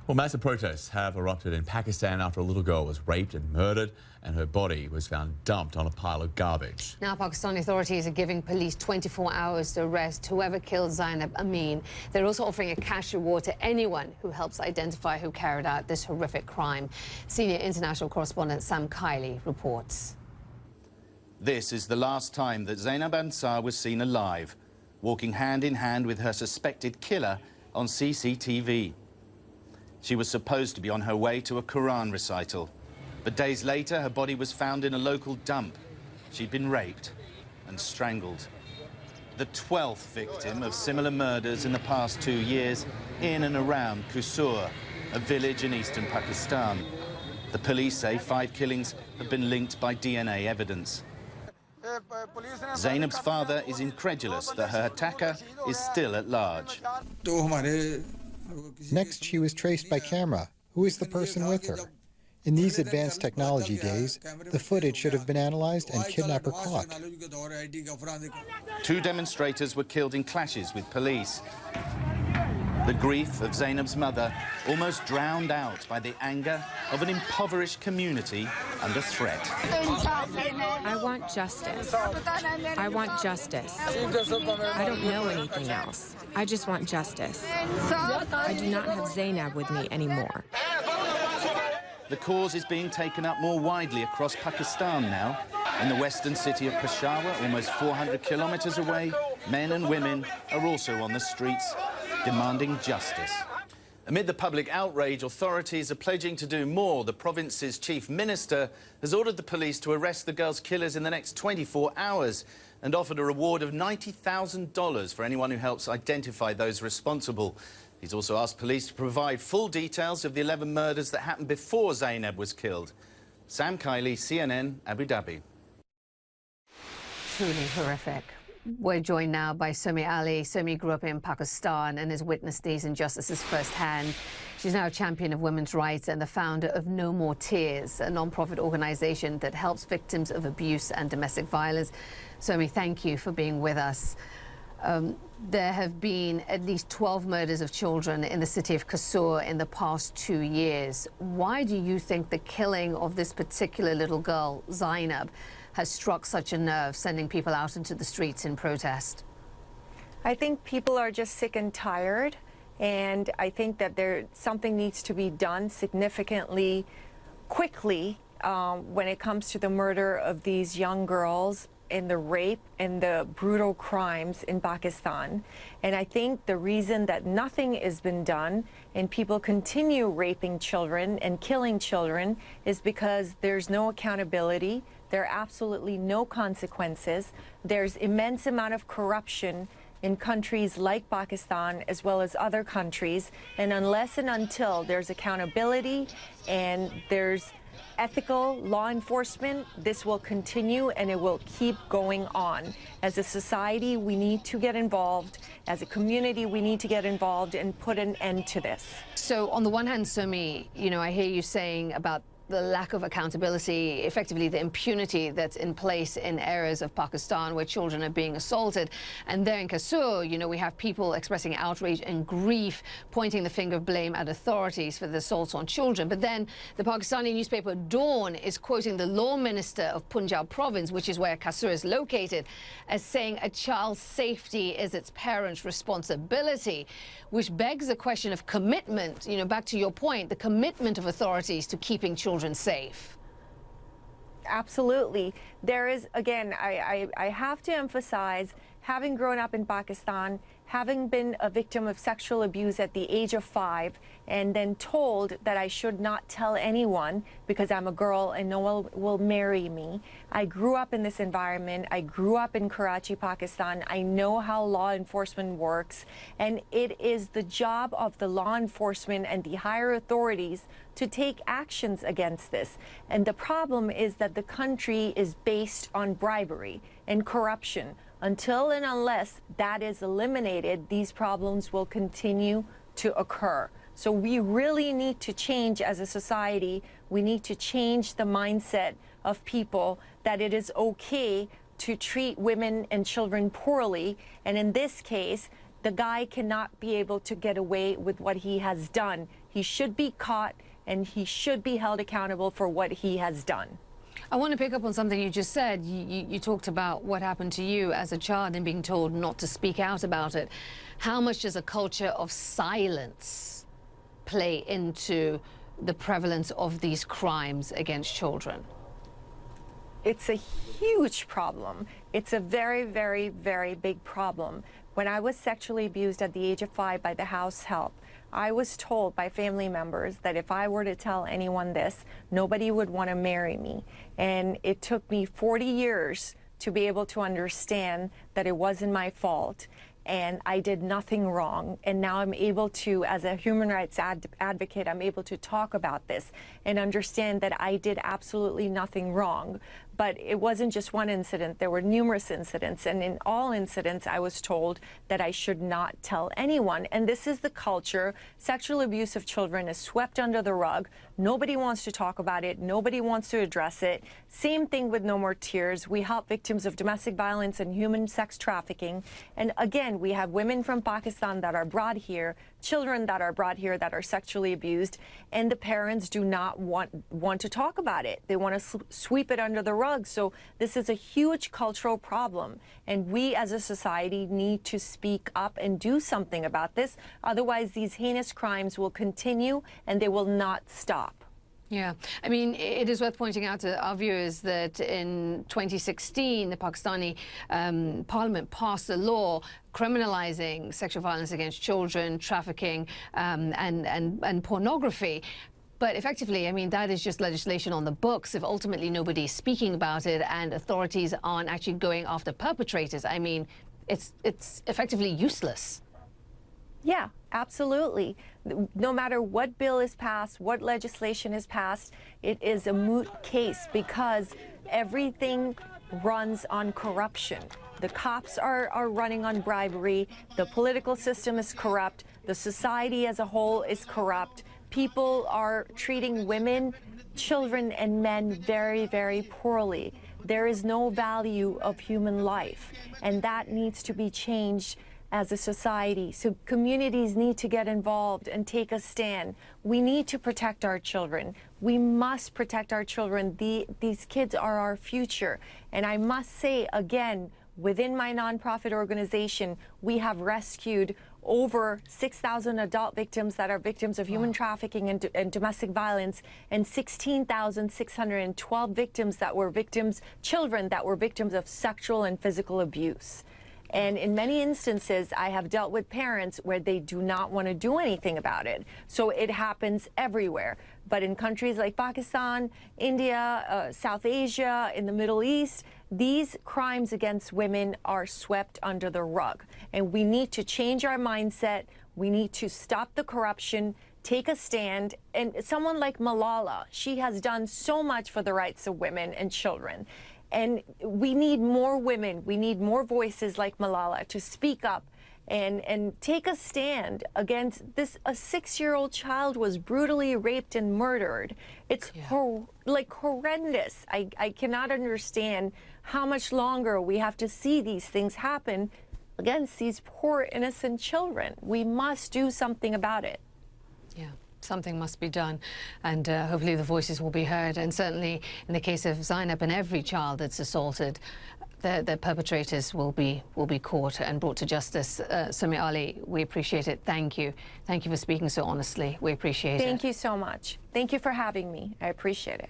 Well, massive protests have erupted in Pakistan after a little girl was raped and murdered and her body was found dumped on a pile of garbage. Now, Pakistani authorities are giving police 24 hours to arrest whoever killed Zainab Amin. They're also offering a cash reward to anyone who helps identify who carried out this horrific crime. Senior international correspondent Somy Ali reports. This is the last time that Zainab Ansar was seen alive, walking hand in hand with her suspected killer on CCTV. She was supposed to be on her way to a Quran recital, but days later her body was found in a local dump. She'd been raped and strangled. The 12th victim of similar murders in the past 2 years in and around Qusur, a village in eastern Pakistan. The police say 5 killings have been linked by DNA evidence. Zainab's father is incredulous that her attacker is still at large. Next, she was traced by camera. Who is the person with her? In these advanced technology days, the footage should have been analyzed and kidnapper caught. 2 demonstrators were killed in clashes with police. The grief of Zainab's mother almost drowned out by the anger of an impoverished community under threat. I want justice. I want justice. I don't know anything else. I just want justice. I do not have Zainab with me anymore. The cause is being taken up more widely across Pakistan now. In the western city of Peshawar, almost 400 kilometers away, men and women are also on the streets demanding justice. Amid the public outrage, authorities are pledging to do more. The province's chief minister has ordered the police to arrest the girl's killers in the next 24 hours and offered a reward of $90,000 for anyone who helps identify those responsible. He's also asked police to provide full details of the 11 murders that happened before Zainab was killed. Somy Ali, CNN, Abu Dhabi. Truly horrific. We're joined now by Somy Ali. Somy grew up in Pakistan and has witnessed these injustices firsthand. She's now a champion of women's rights and the founder of No More Tears, a non-profit organization that helps victims of abuse and domestic violence. Somy, thank you for being with us. There have been at least 12 murders of children in the city of Qusur in the past 2 years. Why do you think the killing of this particular little girl, Zainab, has struck such a nerve, sending people out into the streets in protest? I think people are just sick and tired, and I think that something needs to be done significantly, quickly, when it comes to the murder of these young girls and the rape and the brutal crimes in Pakistan. And I think the reason that nothing has been done and people continue raping children and killing children is because there's no accountability. There are absolutely no consequences. There's immense amount of corruption in countries like Pakistan as well as other countries. And unless and until there's accountability and there's ethical law enforcement, this will continue and it will keep going on. As a society, we need to get involved. As a community, we need to get involved and put an end to this. So on the one hand, Somy, I hear you saying about the lack of accountability, effectively the impunity that's in place in areas of Pakistan where children are being assaulted. And there in Qusur, we have people expressing outrage and grief, pointing the finger of blame at authorities for the assaults on children. But then the Pakistani newspaper Dawn is quoting the law minister of Punjab province, which is where Qusur is located, as saying a child's safety is its parents' responsibility, which begs the question of commitment, back to your point, the commitment of authorities to keeping children safe. Absolutely. There is, again, I have to emphasize, having grown up in Pakistan, having been a victim of sexual abuse at the age of 5, and then told that I should not tell anyone because I'm a girl and no one will marry me. I grew up in this environment. I grew up in Karachi, Pakistan. I know how law enforcement works, and it is the job of the law enforcement and the higher authorities to take actions against this. And the problem is that the country is based on bribery and corruption. Until and unless that is eliminated, these problems will continue to occur. So we really need to change as a society. We need to change the mindset of people that it is okay to treat women and children poorly. And in this case, The guy cannot be able to get away with what he has done. He should be caught, and he should be held accountable for what he has done. I want to pick up on something you just said. You talked about what happened to you as a child and being told not to speak out about it. How much does a culture of silence play into the prevalence of these crimes against children? It's a huge problem. It's a very, very, very big problem. When I was sexually abused at the age of 5 by the house help, I was told by family members that if I were to tell anyone this, nobody would want to marry me. And it took me 40 years to be able to understand that it wasn't my fault and I did nothing wrong. And now I'm able to, as a human rights advocate, I'm able to talk about this and understand that I did absolutely nothing wrong. But it wasn't just one incident. There were numerous incidents. And in all incidents, I was told that I should not tell anyone. And this is the culture. Sexual abuse of children is swept under the rug. Nobody wants to talk about it. Nobody wants to address it. Same thing with No More Tears. We help victims of domestic violence and human sex trafficking. And again, we have women from Pakistan that are brought here, children that are brought here that are sexually abused, and the parents do not want to talk about it. They want to sweep it under the rug. So this is a huge cultural problem, and we as a society need to speak up and do something about this. Otherwise, these heinous crimes will continue and they will not stop. Yeah, I mean, it is worth pointing out to our viewers that in 2016, the Pakistani parliament passed a law criminalizing sexual violence against children, trafficking, and pornography. But effectively, I mean, that is just legislation on the books. If ultimately nobody's speaking about it and authorities aren't actually going after perpetrators, I mean, it's effectively useless. Yeah, absolutely. No matter what bill is passed, what legislation is passed, it is a moot case because everything runs on corruption. The cops are running on bribery. The political system is corrupt. The society as a whole is corrupt. People are treating women, children, and men very, very poorly. There is no value of human life, and that needs to be changed as a society. So communities need to get involved and take a stand. We need to protect our children. We must protect our children. These kids are our future. And I must say, again, within my nonprofit organization, we have rescued over 6,000 adult victims that are victims of human trafficking and domestic violence, and 16,612 victims that were children that were victims of sexual and physical abuse. And in many instances, I have dealt with parents where they do not want to do anything about it. So it happens everywhere. But in countries like Pakistan, India, South Asia, in the Middle East, these crimes against women are swept under the rug. And we need to change our mindset. We need to stop the corruption, take a stand. And someone like Malala, she has done so much for the rights of women and children. And we need more women, we need more voices like Malala to speak up and take a stand against this. A 6-year-old child was brutally raped and murdered. It's like horrendous. I cannot understand how much longer we have to see these things happen against these poor innocent children. We must do something about it. Yeah. Something must be done, and hopefully the voices will be heard. And certainly in the case of Zainab and every child that's assaulted, the perpetrators will be caught and brought to justice. Somy Ali, we appreciate it. Thank you. Thank you for speaking so honestly. We appreciate it. Thank you so much. Thank you for having me. I appreciate it.